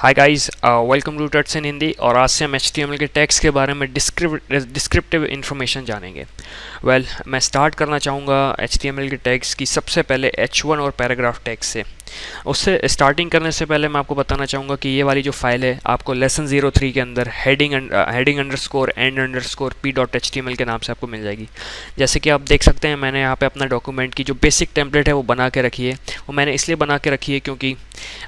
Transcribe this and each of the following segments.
Hi guys, welcome to टट्स इन हिंदी। और आज से हम HTML के टैग्स के बारे में डिस्क्रिप्टिव इन्फॉर्मेशन जानेंगे। मैं स्टार्ट करना चाहूँगा HTML के टैग्स की सबसे पहले H1 और पैराग्राफ टैग्स से। उससे स्टार्टिंग करने से पहले मैं आपको बताना चाहूँगा कि ये वाली जो फाइल है आपको लेसन 03 के अंदर heading underscore and underscore p.html के नाम से आपको मिल जाएगी। जैसे कि आप देख सकते हैं, मैंने यहाँ पे अपना डॉक्यूमेंट की जो बेसिक टेम्पलेट है वो बना के रखी है। वो मैंने इसलिए बना के रखी है क्योंकि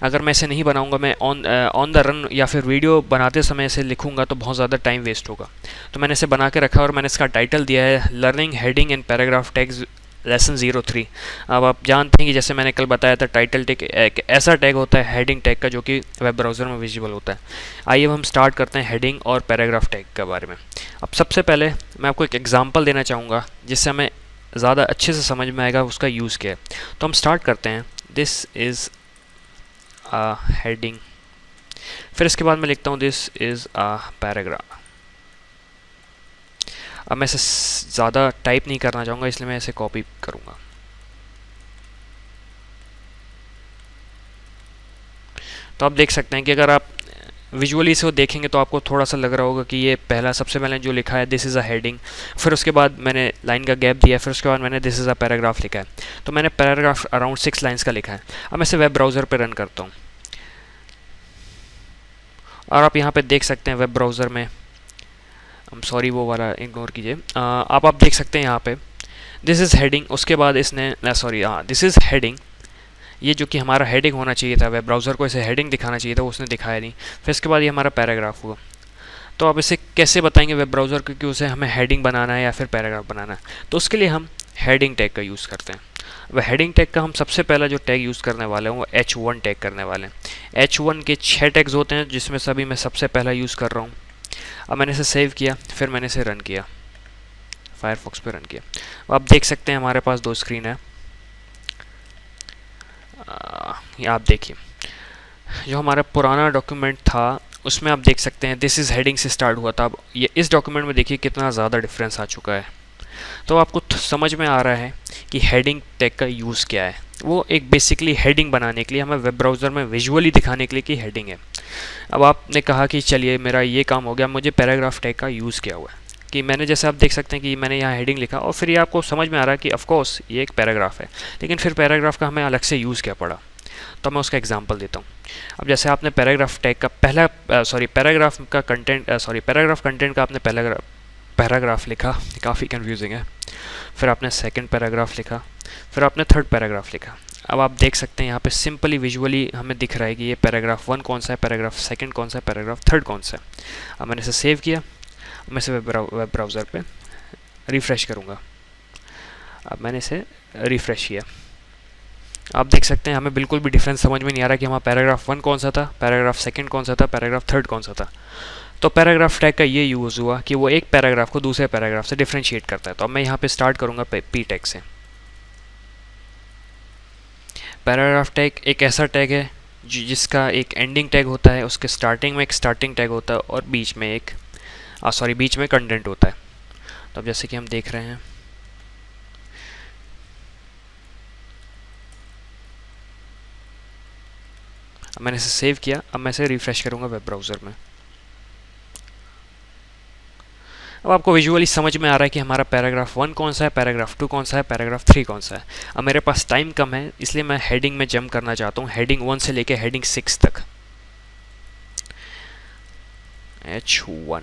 अगर मैं इसे नहीं बनाऊंगा, मैं ऑन द रन या फिर वीडियो बनाते समय इसे लिखूंगा तो बहुत ज़्यादा टाइम वेस्ट होगा। तो मैंने इसे बना के रखा और मैंने इसका टाइटल दिया है learning heading and paragraph tags lesson 03। अब आप जानते हैं कि जैसे मैंने कल बताया था, टाइटल टैग एक ऐसा टैग होता है हेडिंग टैग का जो कि वेब ब्राउज़र में विजिबल होता है। आइए अब हम स्टार्ट करते हैं हेडिंग और पैराग्राफ टैग के बारे में। अब सबसे पहले मैं आपको एक एग्जांपल देना चाहूँगा जिससे हमें ज़्यादा अच्छे से समझ में आएगा उसका यूज़ क्या है। तो हम स्टार्ट करते हैं, दिस इज़ हेडिंग। फिर इसके बाद मैं लिखता हूँ दिस इज़ अ पैराग्राफ। अब मैं इसे ज़्यादा टाइप नहीं करना चाहूँगा, इसलिए मैं इसे कॉपी करूँगा। तो आप देख सकते हैं कि अगर आप विजुअली इसे देखेंगे तो आपको थोड़ा सा लग रहा होगा कि ये पहला सबसे पहले जो लिखा है दिस इज़ अ हेडिंग, फिर उसके बाद मैंने लाइन का गैप दिया, फिर उसके बाद मैंने दिस इज़ अ पैराग्राफ लिखा है। तो मैंने पैराग्राफ अराउंड 6 लाइन्स का लिखा है। अब मैं इसे वेब ब्राउज़र पर रन करता हूँ और आप यहाँ पे देख सकते हैं वेब ब्राउज़र में, सॉरी वो वाला इग्नोर कीजिए। आप देख सकते हैं यहाँ पे दिस इज़ हेडिंग, उसके बाद इसने दिस इज़ हेडिंग, ये जो कि हमारा हेडिंग होना चाहिए था, वेब ब्राउज़र को इसे हेडिंग दिखाना चाहिए था, उसने दिखाया नहीं। फिर इसके बाद ये हमारा पैराग्राफ हुआ। तो आप इसे कैसे बताएंगे वेब ब्राउज़र को कि उसे हमें हेडिंग बनाना है या फिर पैराग्राफ बनाना है? तो उसके लिए हम हेडिंग टैग का यूज़ करते हैं। वह हेडिंग टैग का हम सबसे पहला जो टैग यूज़ करने वाले हैं वो H1 टैग करने वाले हैं। H1 के 6 टैग्स होते हैं जिसमें सभी मैं सबसे पहला यूज़ कर रहा हूँ। अब मैंने इसे सेव किया, फिर मैंने इसे रन किया, फायरफॉक्स पे रन किया। अब आप देख सकते हैं हमारे पास 2 स्क्रीन है। ये आप देखिए, जो हमारा पुराना डॉक्यूमेंट था उसमें आप देख सकते हैं दिस इज़ हेडिंग से स्टार्ट हुआ था। अब ये इस डॉक्यूमेंट में देखिए कितना ज़्यादा डिफरेंस आ चुका है। तो आपको समझ में आ रहा है कि हेडिंग टैग का यूज़ क्या है। वो एक बेसिकली हेडिंग बनाने के लिए, हमें वेब ब्राउज़र में विजुअली दिखाने के लिए कि हेडिंग है। अब आपने कहा कि चलिए मेरा ये काम हो गया, मुझे पैराग्राफ टैग का यूज़ क्या हुआ है कि मैंने, जैसे आप देख सकते हैं कि मैंने यहाँ हेडिंग लिखा और फिर ये आपको समझ में आ रहा है कि ऑफकोर्स ये एक पैराग्राफ है, लेकिन फिर पैराग्राफ का हमें अलग से यूज़ क्या पड़ा। तो मैं उसका एग्जांपल देता हूँ। अब जैसे आपने पैराग्राफ टैग का पैराग्राफ कंटेंट का आपने पहला पैराग्राफ लिखा, काफ़ी कंफ्यूजिंग है। फिर आपने सेकंड पैराग्राफ लिखा, फिर आपने थर्ड पैराग्राफ लिखा। अब आप देख सकते हैं यहाँ पे सिंपली विजुअली हमें दिख रहा है कि ये पैराग्राफ 1 कौन सा है, पैराग्राफ सेकंड कौन सा है, पैराग्राफ थर्ड कौन सा है। अब मैंने इसे सेव किया, मैं इसे वेब ब्राउज़र पे रिफ़्रेश करूँगा। अब मैंने इसे रिफ़्रेश किया, आप देख सकते हैं हमें बिल्कुल भी डिफरेंस समझ में नहीं आ रहा कि हमारा पैराग्राफ 1 कौन सा था, पैराग्राफ सेकंड कौन सा था, पैराग्राफ थर्ड कौन सा था। तो पैराग्राफ टैग का ये यूज़ हुआ कि वो एक पैराग्राफ को दूसरे पैराग्राफ से डिफ्रेंशिएट करता है। तो अब मैं यहाँ पे स्टार्ट करूँगा पी टैग से। पैराग्राफ टैग एक ऐसा टैग है जिसका एक एंडिंग टैग होता है, उसके स्टार्टिंग में एक स्टार्टिंग टैग होता है और बीच में बीच में कंटेंट होता है। तो अब जैसे कि हम देख रहे हैं, अब मैंने इसे सेव किया, अब मैं इसे रिफ़्रेश करूँगा वेब ब्राउज़र में। अब आपको विजुअली समझ में आ रहा है कि हमारा पैराग्राफ 1 कौन सा है, पैराग्राफ 2 कौन सा है, पैराग्राफ 3 कौन सा है। अब मेरे पास टाइम कम है, इसलिए मैं हेडिंग में जंप करना चाहता हूँ, हेडिंग 1 से लेके हेडिंग 6 तक। H1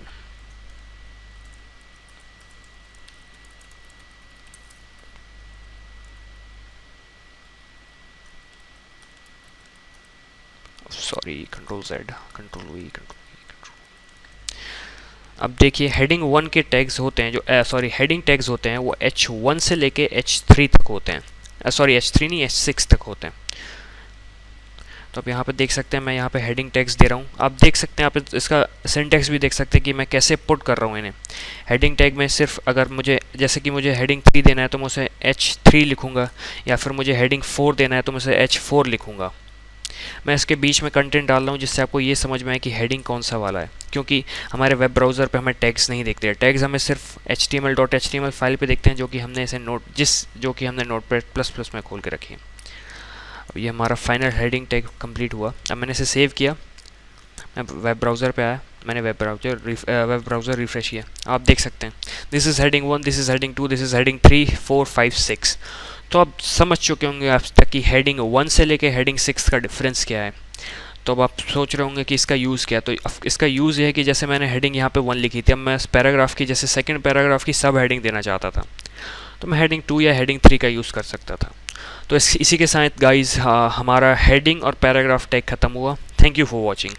control Z, control V, अब देखिए हेडिंग 1 के टैग्स होते हैं हेडिंग टैग्स होते हैं वो H1 से लेके H3 तक होते हैं। H3 नहीं, H6 तक होते हैं। तो आप यहाँ पे देख सकते हैं मैं यहाँ पे हेडिंग टैग्स दे रहा हूँ। आप देख सकते हैं, आप इसका सिंटैक्स भी देख सकते हैं कि मैं कैसे पुट कर रहा हूँ इन्हें। हेडिंग टैग में सिर्फ अगर मुझे, जैसे कि मुझे हेडिंग 3 देना है तो मैं उसे H3 लिखूँगा, या फिर मुझे हेडिंग 4 देना है तो मैं उसे H4 लिखूँगा। मैं इसके बीच में कंटेंट डाल रहा हूँ जिससे आपको ये समझ में आए कि हेडिंग कौन सा वाला है, क्योंकि हमारे वेब ब्राउज़र पे हमें टैग्स नहीं दिखते हैं। टैग्स हमें सिर्फ HTML फाइल पे दिखते हैं जो कि हमने इसे नोटपैड++ में खोल के रखी है। अब ये हमारा फाइनल हेडिंग टैग कंप्लीट हुआ। अब मैंने इसे सेव किया, मैं वेब ब्राउज़र पे आया, मैंने वेब ब्राउज़र रिफ़्रेश किया, आप देख सकते हैं this is heading 1, this is heading 2, this is heading 3, 4, 5, 6। तो आप समझ चुके होंगे अब तक कि हेडिंग 1 से लेके हेडिंग 6 का डिफरेंस क्या है। तो अब आप सोच रहे होंगे कि इसका यूज़ क्या है। तो इसका यूज़ ये है कि जैसे मैंने हेडिंग यहाँ पे 1 लिखी थी, अब मैं इस पैराग्राफ की जैसे सेकंड पैराग्राफ की सब हेडिंग देना चाहता था, तो मैं हेडिंग 2 या हेडिंग 3 का यूज़ कर सकता था। तो इसी के साथ गाइस हमारा हेडिंग और पैराग्राफ टैग ख़त्म हुआ। Thank you for watching.